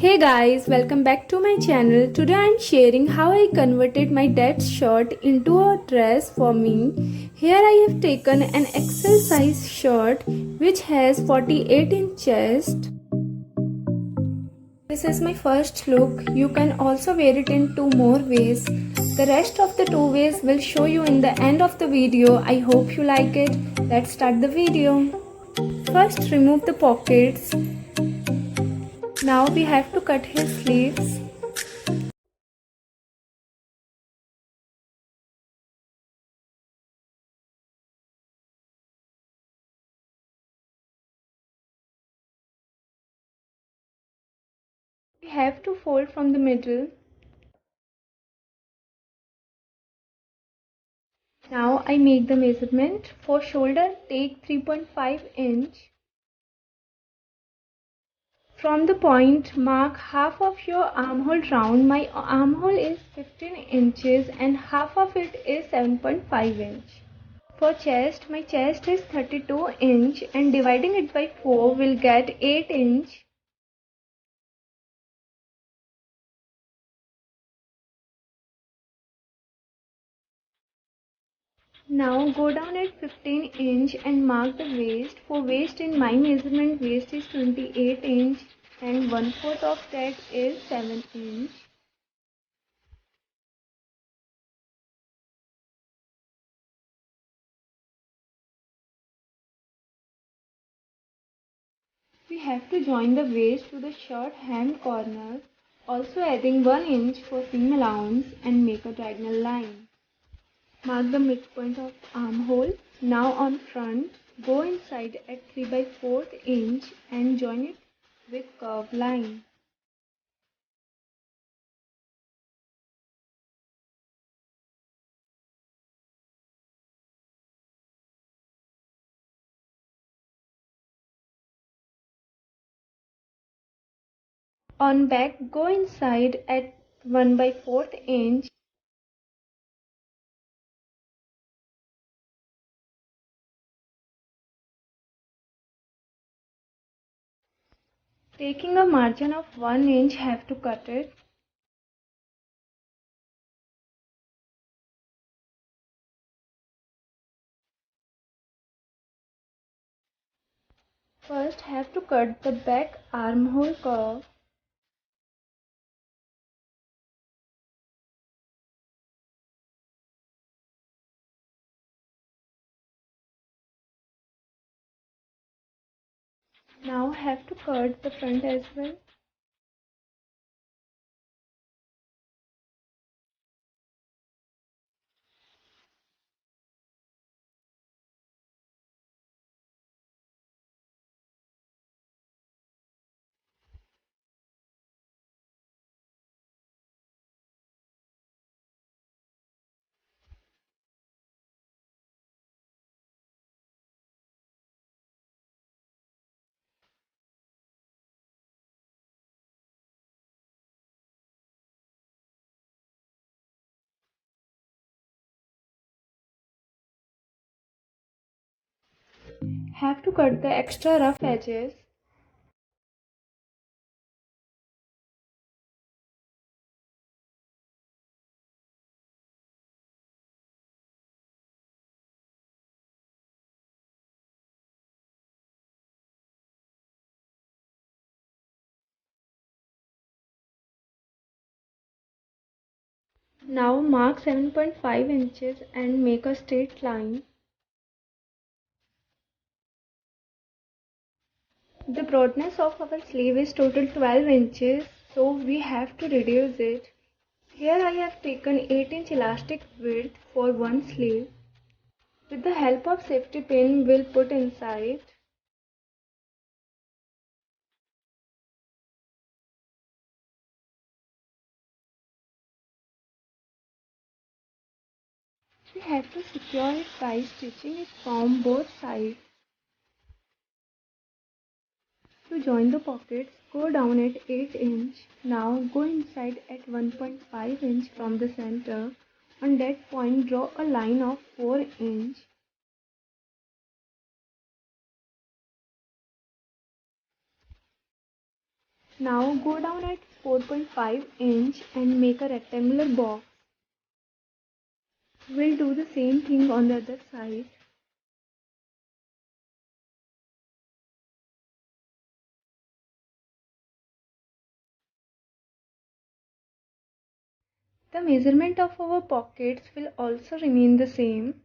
Hey guys, welcome back to my channel. Today I am sharing how I converted my dad's shirt into a dress for me. Here I have taken an XL size shirt which has 48 inch chest. This is my first look. You can also wear it in two more ways. The rest of the two ways will show you in the end of the video. I hope you like it. Let's start the video. First remove the pockets. Now we have to cut his sleeves. We have to fold from the middle. Now I make the measurement. For shoulder, take 3.5 inch. From the point, mark half of your armhole round. My armhole is 15 inches and half of it is 7.5 inch. For chest, my chest is 32 inch and dividing it by 4 will get 8 inch. Now go down at 15 inch and mark the waist. For waist in my measurement, waist is 28 inch and 1/4 of that is 7 inch. We have to join the waist to the shirt hem corner, also adding 1 inch for seam allowance and make a diagonal line. Mark the midpoint of armhole. Now on front, go inside at 3/4 inch and join it with curved line. On back, go inside at 1/4 inch. Taking a margin of 1 inch, have to cut it. First have to cut the back armhole curve. Now have to cut the front as well. Have to cut the extra rough edges. Now mark 7.5 inches and make a straight line. The broadness of our sleeve is total 12 inches, so we have to reduce it. Here I have taken 8 inch elastic width for one sleeve. With the help of safety pin, we'll put inside. We have to secure it by stitching it from both sides. To join the pockets, go down at 8 inch. Now go inside at 1.5 inch from the center. On that point, draw a line of 4 inch. Now go down at 4.5 inch and make a rectangular box. We'll do the same thing on the other side. The measurement of our pockets will also remain the same.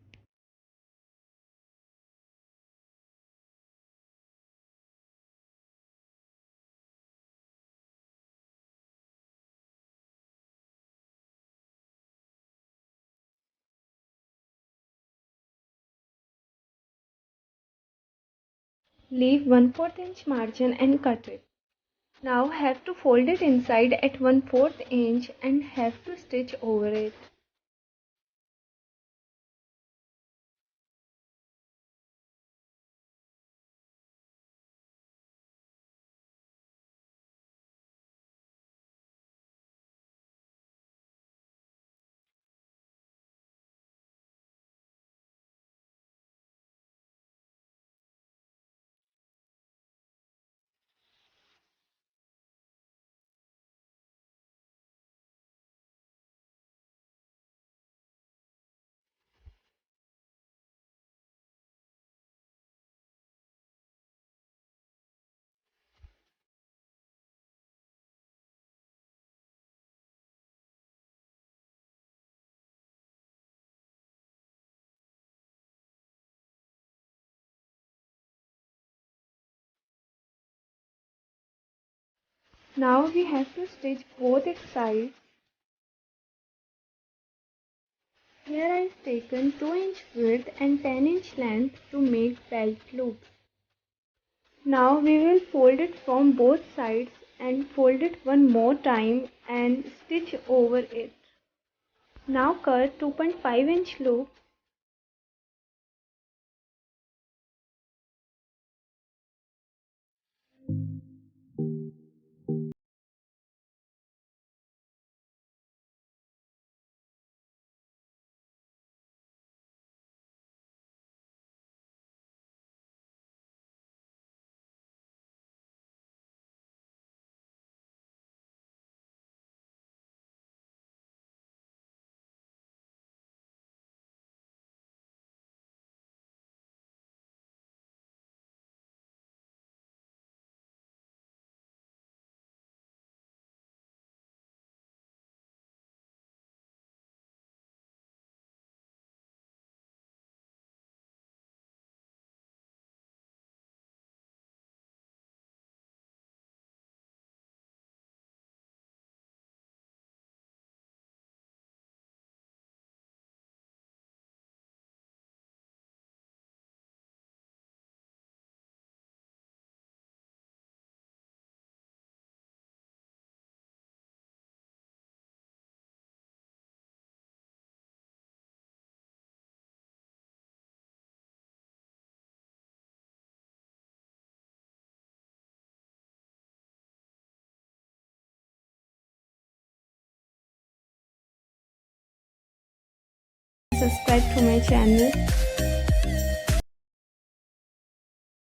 Leave 1/4 inch margin and cut it. Now have to fold it inside at 1/4 inch and have to stitch over it. Now we have to stitch both its sides. Here I've taken 2 inch width and 10 inch length to make belt loops. Now we will fold it from both sides and fold it one more time and stitch over it. Now cut 2.5 inch loop. Subscribe to my channel.